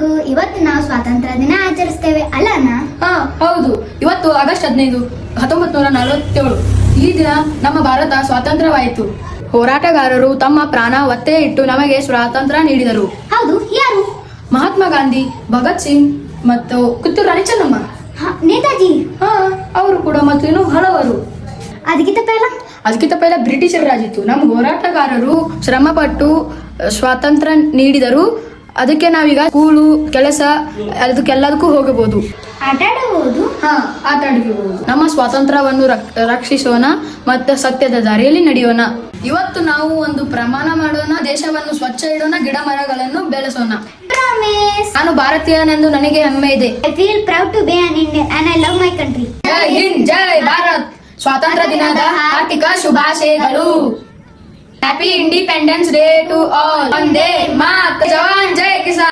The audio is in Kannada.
ಎಲ್ರಿಗೂ. ಇವತ್ತು ನಾವು ಸ್ವಾತಂತ್ರ್ಯ ದಿನ ಆಚರಿಸ್ತೇವೆ ಅಲ್ಲಣ್ಣ? ಹಾ ಹೌದು, ಇವತ್ತು ಆಗಸ್ಟ್ 15, 1947 ಈ ದಿನ ನಮ್ಮ ಭಾರತ ಸ್ವಾತಂತ್ರ್ಯವಾಯಿತು. ಹೋರಾಟಗಾರರು ತಮ್ಮ ಪ್ರಾಣ ಒತ್ತೆ ಇಟ್ಟು ನಮಗೆ ಸ್ವಾತಂತ್ರ್ಯ ನೀಡಿದರು. ಹೌದು, ಯಾರು? ಮಹಾತ್ಮ ಗಾಂಧಿ, ಭಗತ್ ಸಿಂಗ್ ಮತ್ತು ಕಿತ್ತೂರು ರಾಣಿ ಚೆನ್ನಮ್ಮ. ನೇತಾಜಿ. ಹಾ, ಅವರು ಕೂಡ ಮತ್ತು ಇನ್ನು ಹಲವರು. ಅದಕ್ಕಿಂತ ಪೈಲ ಬ್ರಿಟಿಷರ ರಾಜಿತ್ತು. ನಮ್ಮ ಹೋರಾಟಗಾರರು ಶ್ರಮ ಪಟ್ಟು ಸ್ವಾತಂತ್ರ್ಯ ನೀಡಿದರು. ಅದಕ್ಕೆ ನಾವೀಗ ಸ್ಕೂಲು, ಕೆಲಸ ಅದಕ್ಕೆಲ್ಲದಕ್ಕೂ ಹೋಗಬಹುದು, ಆಟ ಆಡಬಹುದು. ಆಟ ಆಡಬಹುದು. ನಮ್ಮ ಸ್ವಾತಂತ್ರ್ಯವನ್ನು ರಕ್ಷಿಸೋಣ ಮತ್ತು ಸತ್ಯದ ದಾರಿಯಲ್ಲಿ ನಡೆಯೋಣ. ಇವತ್ತು ನಾವು ಒಂದು ಪ್ರಮಾಣ ಮಾಡೋಣ, ದೇಶವನ್ನು ಸ್ವಚ್ಛ ಇಡೋಣ, ಗಿಡ ಮರಗಳನ್ನು ಬೆಳೆಸೋಣ. ನಾನು ಭಾರತೀಯನೆಂದು ನನಗೆ ಹೆಮ್ಮೆ ಇದೆ. I feel proud to be an Indian and I love my country. ಜೈ ಹಿಂದ್, ಜೈ ಭಾರತ್. ಸ್ವಾತಂತ್ರ್ಯ ದಿನದ ಹಾರ್ದಿಕ ಶುಭಾಶಯಗಳು. Happy independence day to all. Vande Mataram. Jawan Jai Kisan.